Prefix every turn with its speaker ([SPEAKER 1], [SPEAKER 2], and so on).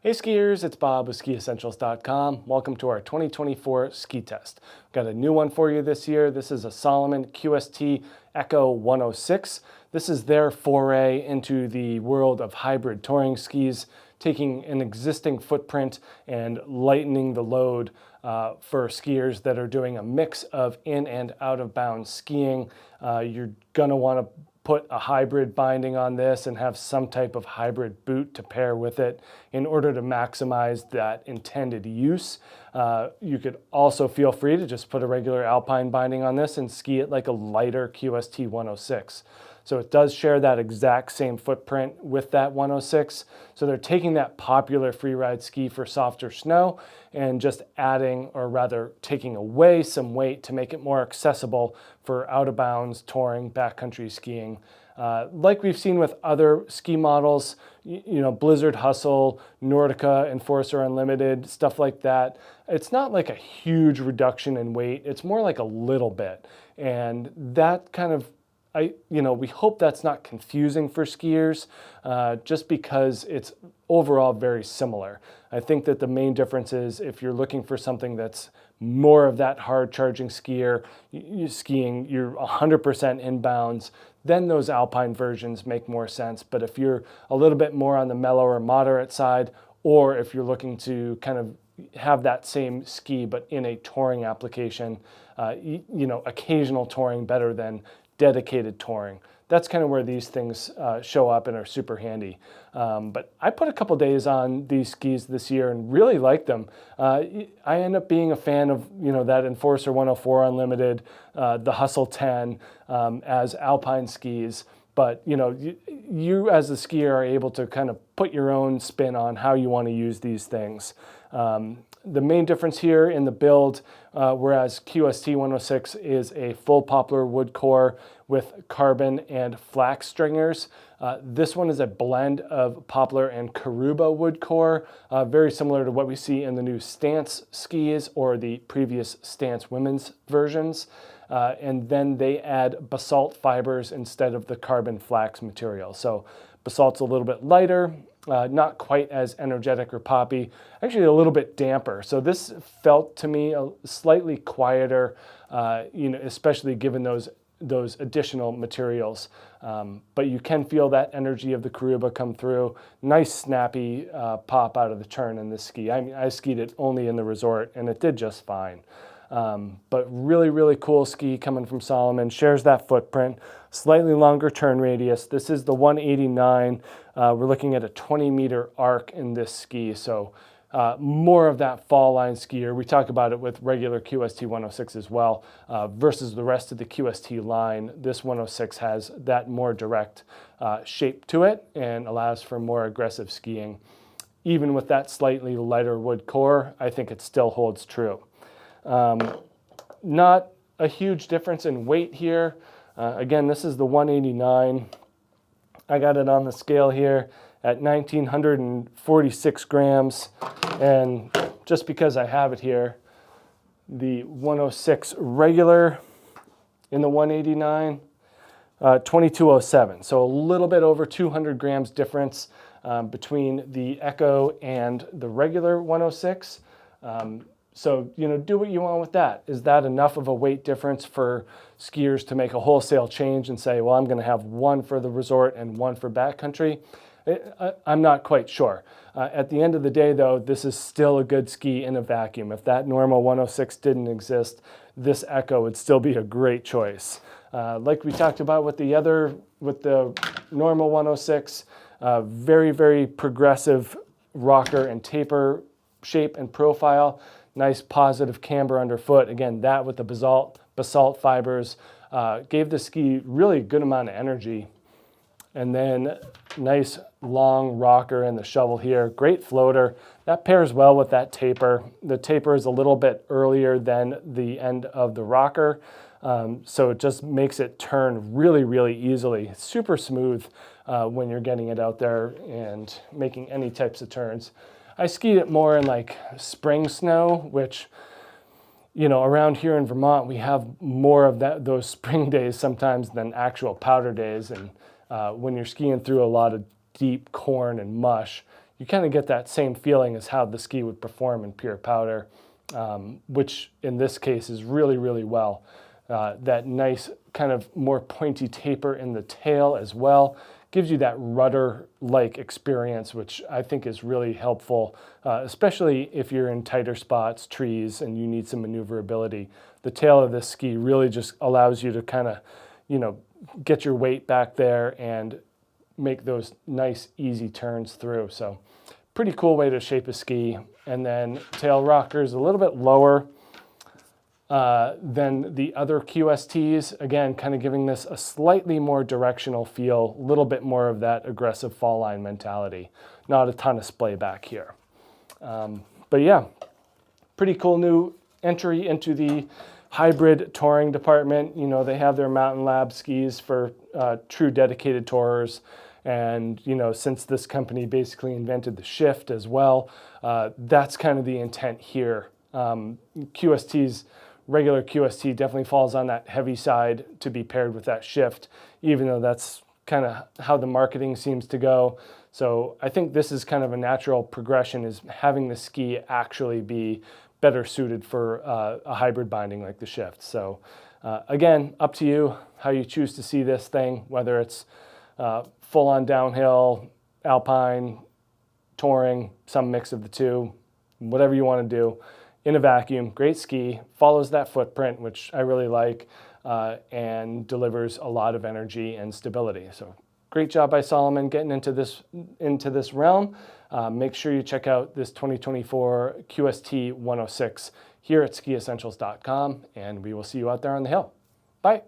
[SPEAKER 1] Hey skiers, it's Bob with SkiEssentials.com. Welcome to our 2024 ski test. Got a new one for you this year. This is a Salomon QST Echo 106. This is their foray into the world of hybrid touring skis, taking an existing footprint and lightening the load for skiers that are doing a mix of in and out of bounds skiing. You're gonna want to put a hybrid binding on this and have some type of hybrid boot to pair with it in order to maximize that intended use. You could also feel free to just put a regular alpine binding on this and ski it like a lighter QST 106. So it does share that exact same footprint with that 106. So they're taking that popular freeride ski for softer snow and just adding, or rather taking away some weight to make it more accessible for out of bounds touring backcountry skiing. Like we've seen with other ski models, you know, Blizzard Hustle, Nordica, Enforcer Unlimited, stuff like that. It's not like a huge reduction in weight. It's more like a little bit. And that kind of, we hope that's not confusing for skiers, just because it's overall very similar. I think that the main difference is if you're looking for something that's more of that hard charging skier, skiing, you're 100% inbounds, then those alpine versions make more sense. But if you're a little bit more on the mellow or moderate side, or if you're looking to kind of have that same ski but in a touring application, occasional touring better than dedicated touring. That's kind of where these things show up and are super handy. But I put a couple days on these skis this year and really like them. I end up being a fan of that Enforcer 104 Unlimited, the Hustle 10 as alpine skis. But you as a skier are able to kind of put your own spin on how you want to use these things. The main difference here in the build, whereas QST 106 is a full poplar wood core with carbon and flax stringers, this one is a blend of poplar and Karuba wood core, very similar to what we see in the new Stance skis or the previous Stance women's versions. And then they add basalt fibers instead of the carbon flax material. So basalt's a little bit lighter, not quite as energetic or poppy, actually a little bit damper. So this felt to me slightly quieter, especially given those additional materials. But you can feel that energy of the Karuba come through. Nice snappy pop out of the turn in this ski. I mean, I skied it only in the resort and it did just fine. But really, really cool ski coming from Salomon, shares that footprint, slightly longer turn radius. This is the 189. We're looking at a 20-meter arc in this ski, so more of that fall line skier. We talk about it with regular QST 106 as well, versus the rest of the QST line. This 106 has that more direct shape to it and allows for more aggressive skiing. Even with that slightly lighter wood core, I think it still holds true. Not a huge difference in weight here. Again, this is the 189. I got it on the scale here at 1,946 grams. And just because I have it here, the 106 regular in the 189, 2207. So a little bit over 200 grams difference between the Echo and the regular 106. So, do what you want with that. Is that enough of a weight difference for skiers to make a wholesale change and say, well, I'm going to have one for the resort and one for backcountry? I'm not quite sure. At the end of the day, though, this is still a good ski in a vacuum. If that normal 106 didn't exist, this Echo would still be a great choice. Like we talked about with the normal 106, very, very progressive rocker and taper shape and profile. Nice positive camber underfoot. Again, that with the basalt fibers gave the ski really good amount of energy. And then nice long rocker in the shovel here. Great floater. That pairs well with that taper. The taper is a little bit earlier than the end of the rocker. So it just makes it turn really, really easily. It's super smooth when you're getting it out there and making any types of turns. I skied it more in like spring snow, which, around here in Vermont, we have more of those spring days sometimes than actual powder days. And when you're skiing through a lot of deep corn and mush, you kind of get that same feeling as how the ski would perform in pure powder, which in this case is really, really well. That nice kind of more pointy taper in the tail as well gives you that rudder-like experience, which I think is really helpful, especially if you're in tighter spots, trees, and you need some maneuverability. The tail of this ski really just allows you to kind of, get your weight back there and make those nice, easy turns through. So pretty cool way to shape a ski. And then tail rockers a little bit lower than the other QSTs. Again, kind of giving this a slightly more directional feel, a little bit more of that aggressive fall line mentality. Not a ton of splay back here. But yeah, pretty cool new entry into the hybrid touring department. They have their Mountain Lab skis for true dedicated tourers. And, since this company basically invented the shift as well, that's kind of the intent here. Regular QST definitely falls on that heavy side to be paired with that shift, even though that's kind of how the marketing seems to go. So I think this is kind of a natural progression, is having the ski actually be better suited for a hybrid binding like the shift. So again, up to you how you choose to see this thing, whether it's full on downhill, alpine, touring, some mix of the two, whatever you want to do. In a vacuum, great ski, follows that footprint, which I really like, and delivers a lot of energy and stability. So great job by Salomon getting into this realm. Make sure you check out this 2024 QST 106 here at skiessentials.com, and we will see you out there on the hill. Bye.